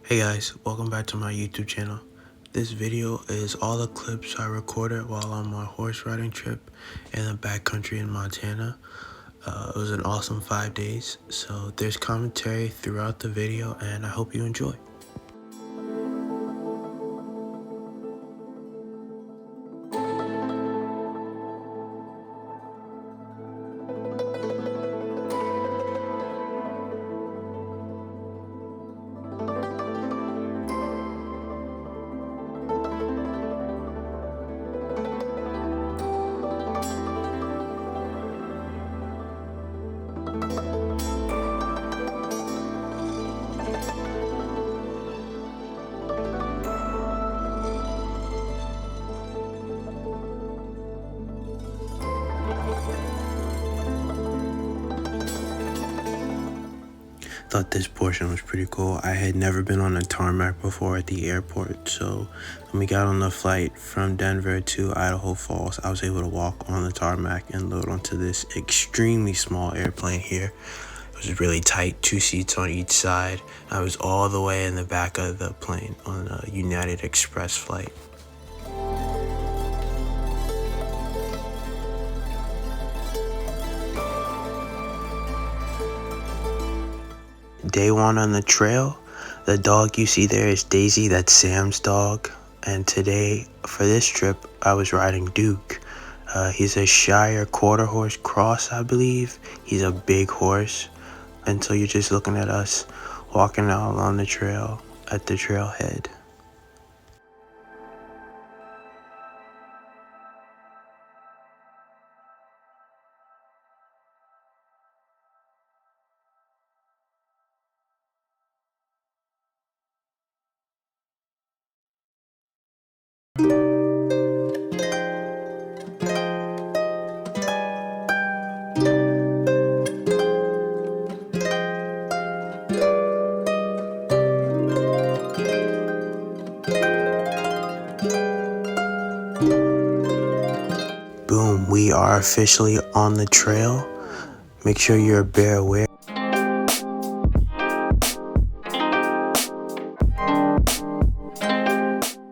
Hey guys, welcome back to my YouTube channel. This video is all the clips I recorded while on my horse riding trip in the backcountry in Montana. It was an awesome 5 days, so there's commentary throughout the video and I hope you enjoy. Thought this portion was pretty cool. I had never been on a tarmac before at the airport, so when we got on the flight from Denver to Idaho Falls, I was able to walk on the tarmac and load onto this extremely small airplane here. It was really tight, 2 seats on each side. I was all the way in the back of the plane on a United Express flight. Day one on the trail. The dog you see there is Daisy, that's Sam's dog. And today, for this trip, I was riding Duke. He's a Shire quarter horse cross, I believe. He's a big horse. And so you're just looking at us walking out along the trail at the trailhead. Boom, we are officially on the trail. Make sure you're bear aware.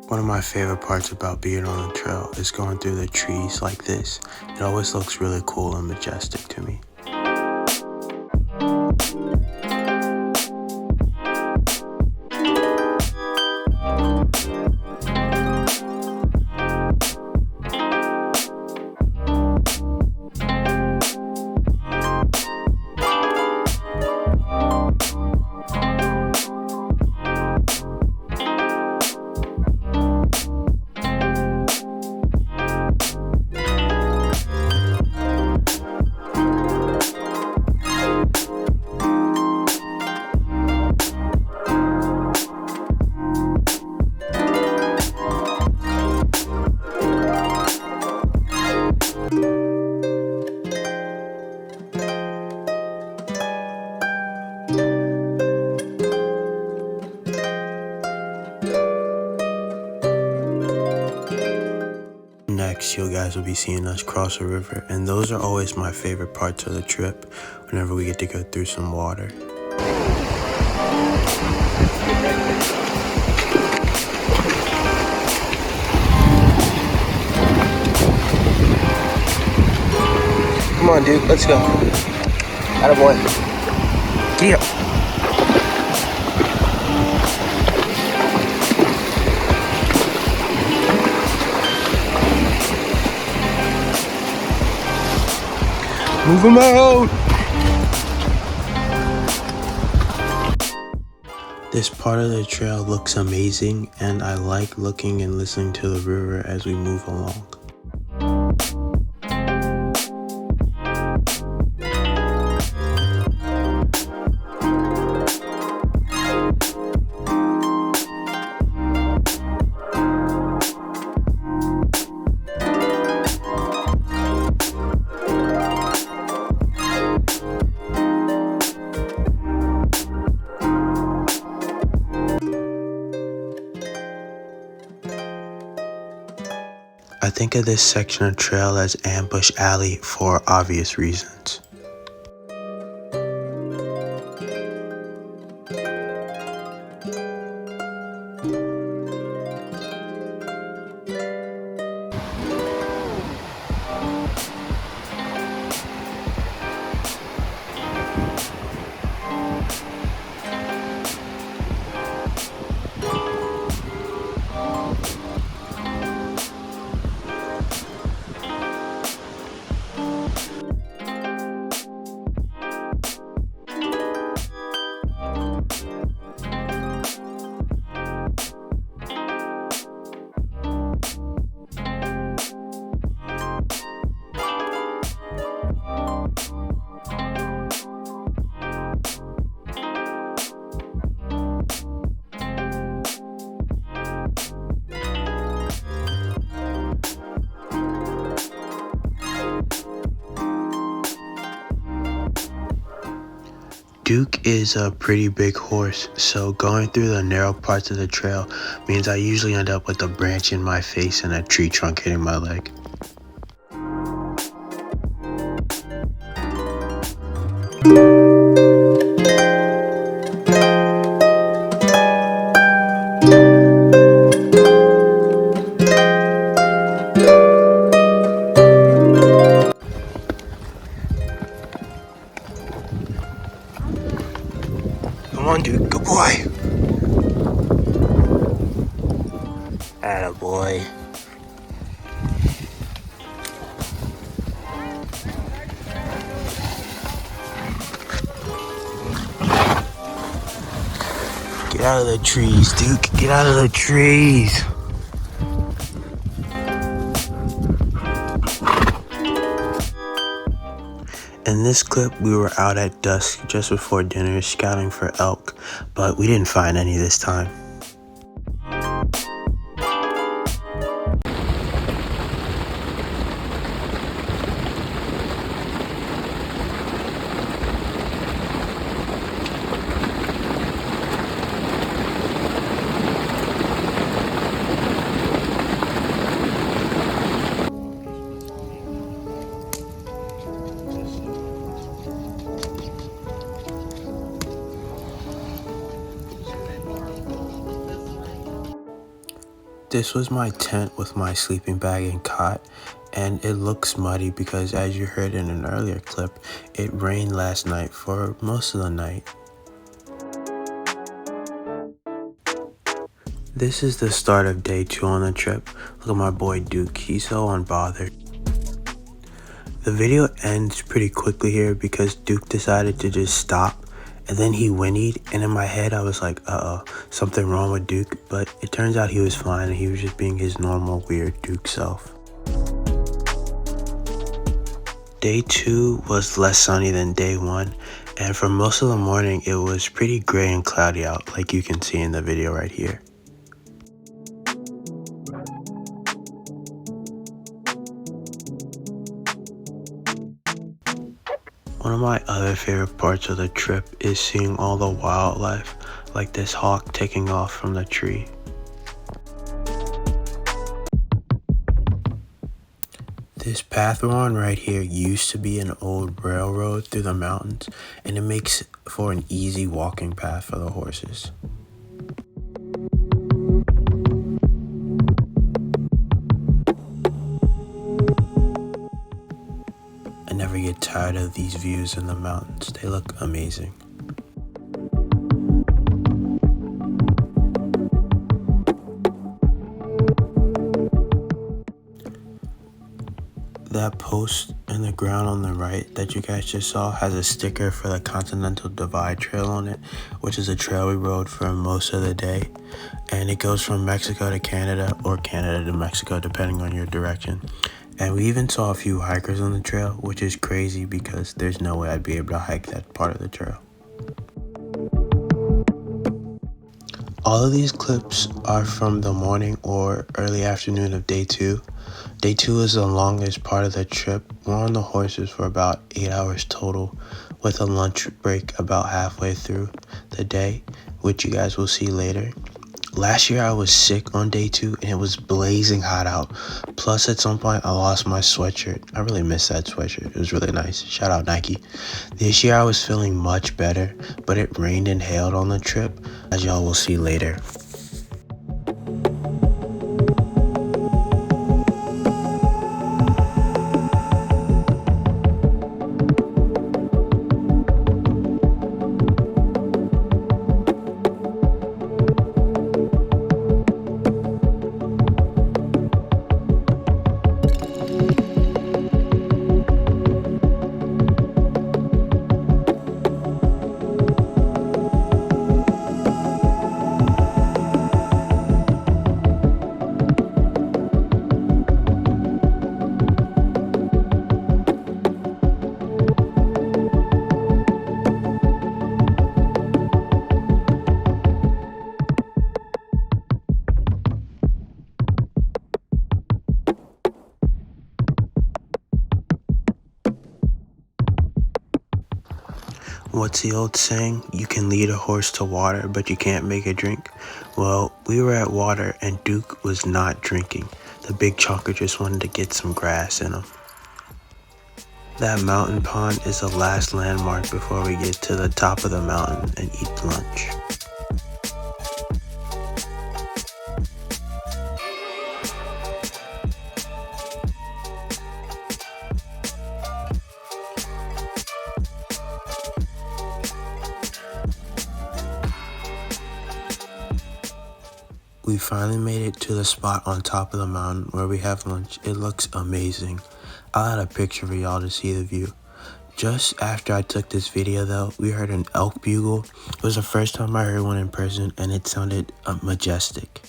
One of my favorite parts about being on the trail is going through the trees like this. It always looks really cool and majestic to me. Next, you guys will be seeing us cross a river, and those are always my favorite parts of the trip, whenever we get to go through some water. Come on, dude, let's go. Attaboy. Get up. Move him out! This part of the trail looks amazing, and I like looking and listening to the river as we move along. I think of this section of trail as Ambush Alley for obvious reasons. Duke is a pretty big horse, so going through the narrow parts of the trail means I usually end up with a branch in my face and a tree trunk hitting my leg. Come on, Duke, good boy. Atta boy. Get out of the trees, Duke. Get out of the trees. In this clip, we were out at dusk just before dinner scouting for elk, but we didn't find any this time. This was my tent with my sleeping bag and cot, and it looks muddy because, as you heard in an earlier clip, it rained last night for most of the night. This is the start of day 2 on the trip. Look at my boy Duke, he's so unbothered. The video ends pretty quickly here because Duke decided to just stop, and then he whinnied, and in my head I was like, uh-oh, something wrong with Duke, but it turns out he was fine and he was just being his normal weird Duke self. Day 2 was less sunny than day 1, and for most of the morning it was pretty gray and cloudy out, like you can see in the video right here. One of my other favorite parts of the trip is seeing all the wildlife, like this hawk taking off from the tree. This path we're on right here used to be an old railroad through the mountains, and it makes for an easy walking path for the horses. I never get tired of these views in the mountains. They look amazing. That post in the ground on the right that you guys just saw has a sticker for the Continental Divide Trail on it, which is a trail we rode for most of the day. And it goes from Mexico to Canada or Canada to Mexico, depending on your direction. And we even saw a few hikers on the trail, which is crazy because there's no way I'd be able to hike that part of the trail. All of these clips are from the morning or early afternoon of day 2. Day 2 is the longest part of the trip. We're on the horses for about 8 hours total, with a lunch break about halfway through the day, which you guys will see later. Last year I was sick on day 2 and it was blazing hot out. Plus at some point I lost my sweatshirt. I really miss that sweatshirt. It was really nice. Shout out Nike. This year I was feeling much better, but it rained and hailed on the trip, as y'all will see later. What's the old saying? You can lead a horse to water, but you can't make it drink. Well, we were at water and Duke was not drinking. The big chonker just wanted to get some grass in him. That mountain pond is the last landmark before we get to the top of the mountain and eat lunch. We finally made it to the spot on top of the mountain where we have lunch. It looks amazing. I'll add a picture for y'all to see the view. Just after I took this video though, we heard an elk bugle. It was the first time I heard one in person and it sounded majestic.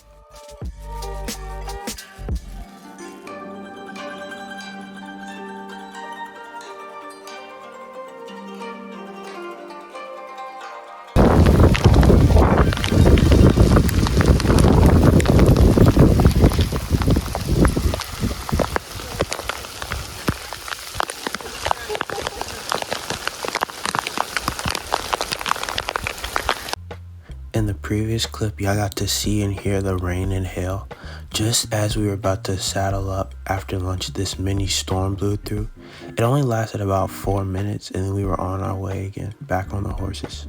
In the previous clip, y'all got to see and hear the rain and hail. Just as we were about to saddle up after lunch, this mini storm blew through. It only lasted about 4 minutes and then we were on our way again, back on the horses.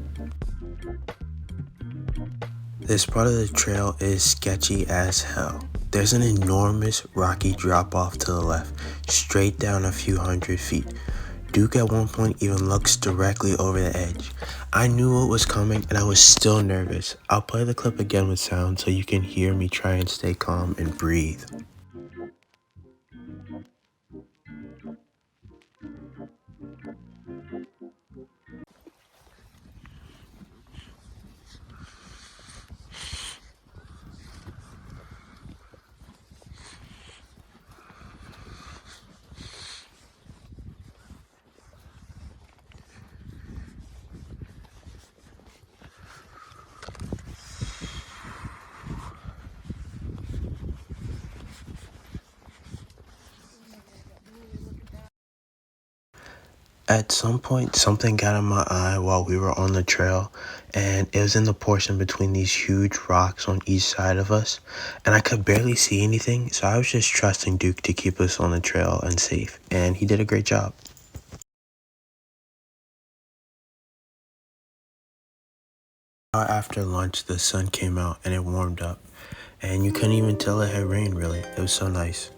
This part of the trail is sketchy as hell. There's an enormous rocky drop off to the left, straight down a few hundred feet. Duke at one point even looks directly over the edge. I knew what was coming and I was still nervous. I'll play the clip again with sound so you can hear me try and stay calm and breathe. At some point, something got in my eye while we were on the trail, and it was in the portion between these huge rocks on each side of us, and I could barely see anything, so I was just trusting Duke to keep us on the trail and safe, and he did a great job. After lunch, the sun came out and it warmed up, and you couldn't even tell it had rained really. It was so nice.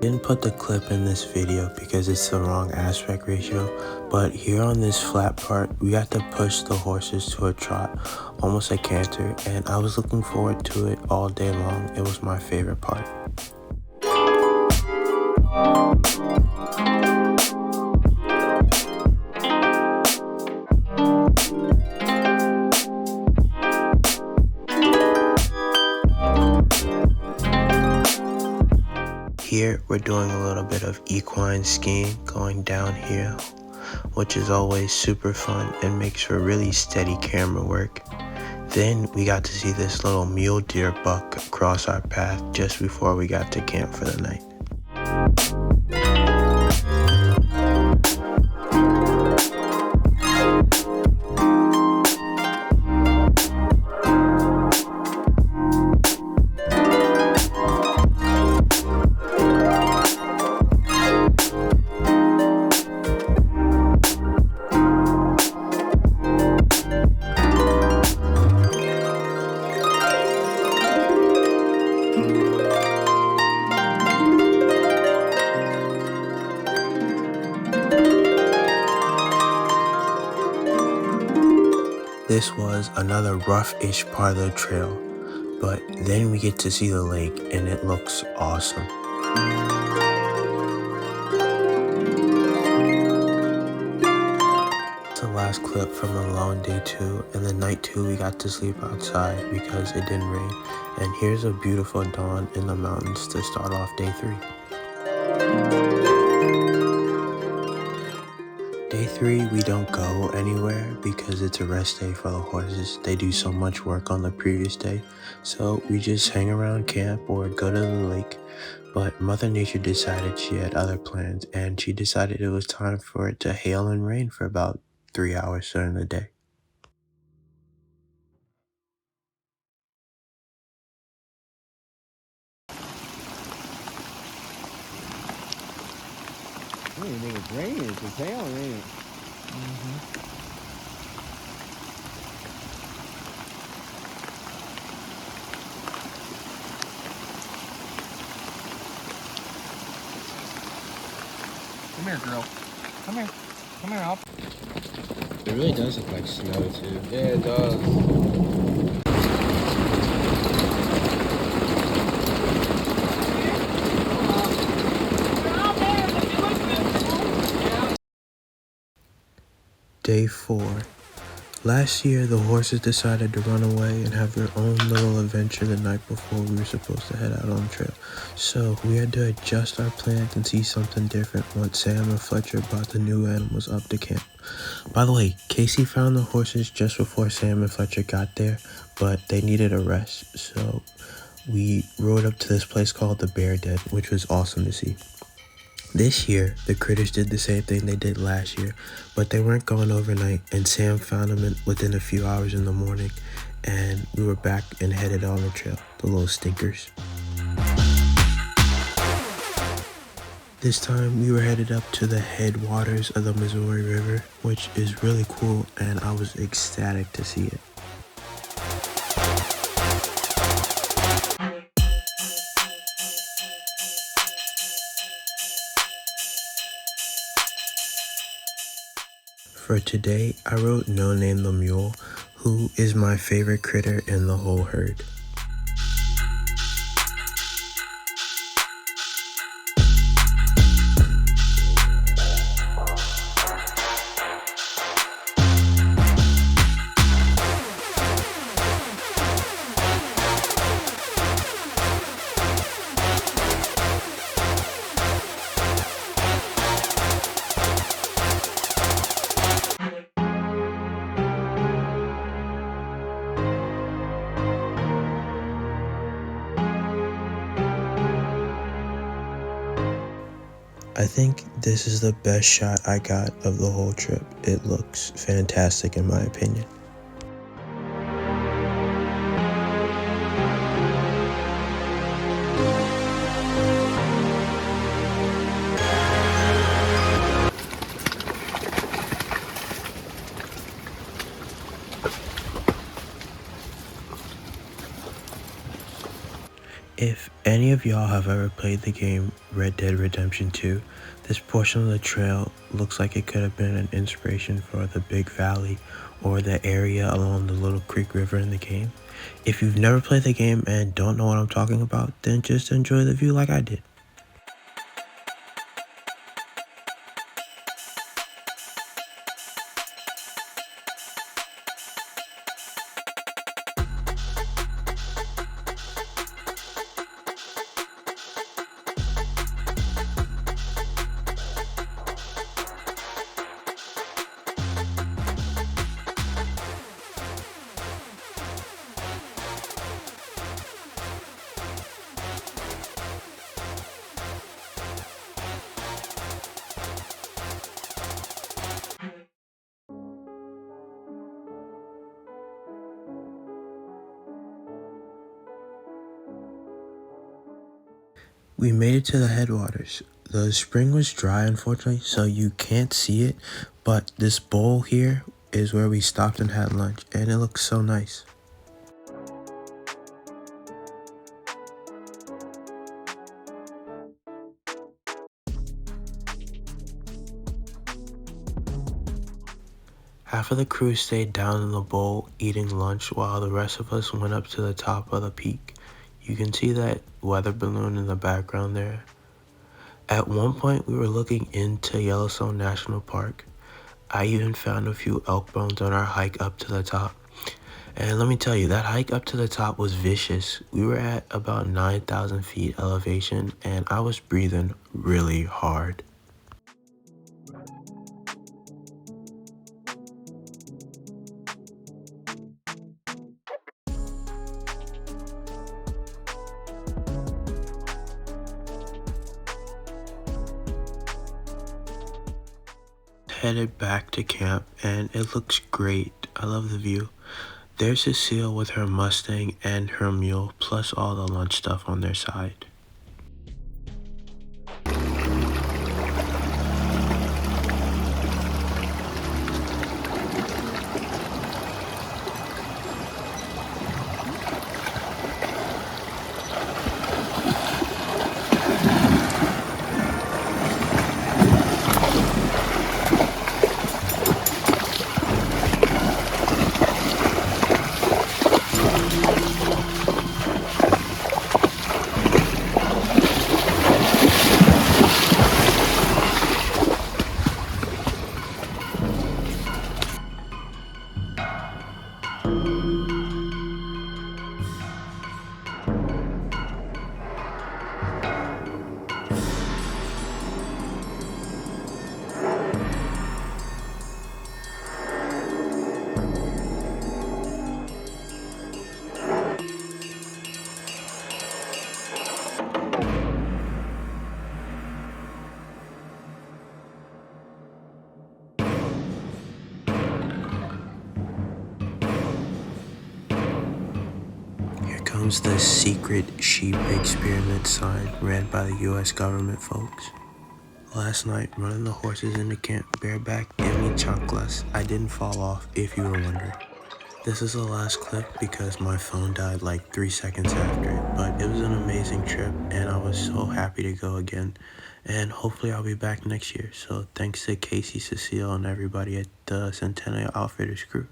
Didn't put the clip in this video because it's the wrong aspect ratio, but here on this flat part we got to push the horses to a trot, almost a canter, and I was looking forward to it all day long. It was my favorite part. Here we're doing a little bit of equine skiing, going downhill, which is always super fun and makes for really steady camera work. Then we got to see this little mule deer buck cross our path just before we got to camp for the night. This was another rough-ish part of the trail, but then we get to see the lake and it looks awesome. It's the last clip from the long day 2, and the night 2 we got to sleep outside because it didn't rain. And here's a beautiful dawn in the mountains to start off day 3. Day 3, we don't go anywhere because it's a rest day for the horses. They do so much work on the previous day, so we just hang around camp or go to the lake. But Mother Nature decided she had other plans, and she decided it was time for it to hail and rain for about 3 hours during the day. I don't even think it's raining. It's just hailing, ain't it? Come here, girl. Come here. Come here, Alp. It really does look like snow, too. Yeah, it does. Day 4. Last year, the horses decided to run away and have their own little adventure the night before we were supposed to head out on the trail. So we had to adjust our plans and see something different once Sam and Fletcher brought the new animals up to camp. By the way, Casey found the horses just before Sam and Fletcher got there, but they needed a rest, so we rode up to this place called the Bear Den, which was awesome to see. This year, the critters did the same thing they did last year, but they weren't going overnight, and Sam found them within a few hours in the morning, and we were back and headed on the trail, the little stinkers. This time, we were headed up to the headwaters of the Missouri River, which is really cool, and I was ecstatic to see it. For today, I wrote No Name the Mule, who is my favorite critter in the whole herd. I think this is the best shot I got of the whole trip. It looks fantastic in my opinion. If any of y'all have ever played the game Red Dead Redemption 2, this portion of the trail looks like it could have been an inspiration for the big valley or the area along the Little Creek River in the game. If you've never played the game and don't know what I'm talking about, then just enjoy the view like I did. We made it to the headwaters. The spring was dry, unfortunately, so you can't see it, but this bowl here is where we stopped and had lunch, and it looks so nice. Half of the crew stayed down in the bowl eating lunch while the rest of us went up to the top of the peak. You can see that weather balloon in the background there. At one point, we were looking into Yellowstone National Park. I even found a few elk bones on our hike up to the top. And let me tell you, that hike up to the top was vicious. We were at about 9,000 feet elevation, and I was breathing really hard. headed back to camp and it looks great. I love the view. There's Cecile with her Mustang and her mule, plus all the lunch stuff on their side. Here comes the secret sheep experiment sign ran by the US government folks. Last night, running the horses into camp, bareback, give me chanclas. I didn't fall off, if you were wondering. This is the last clip because my phone died like 3 seconds after it, but it was an amazing trip and I was so happy to go again. And hopefully I'll be back next year. So thanks to Casey, Cecile, and everybody at the Centennial Outfitters crew.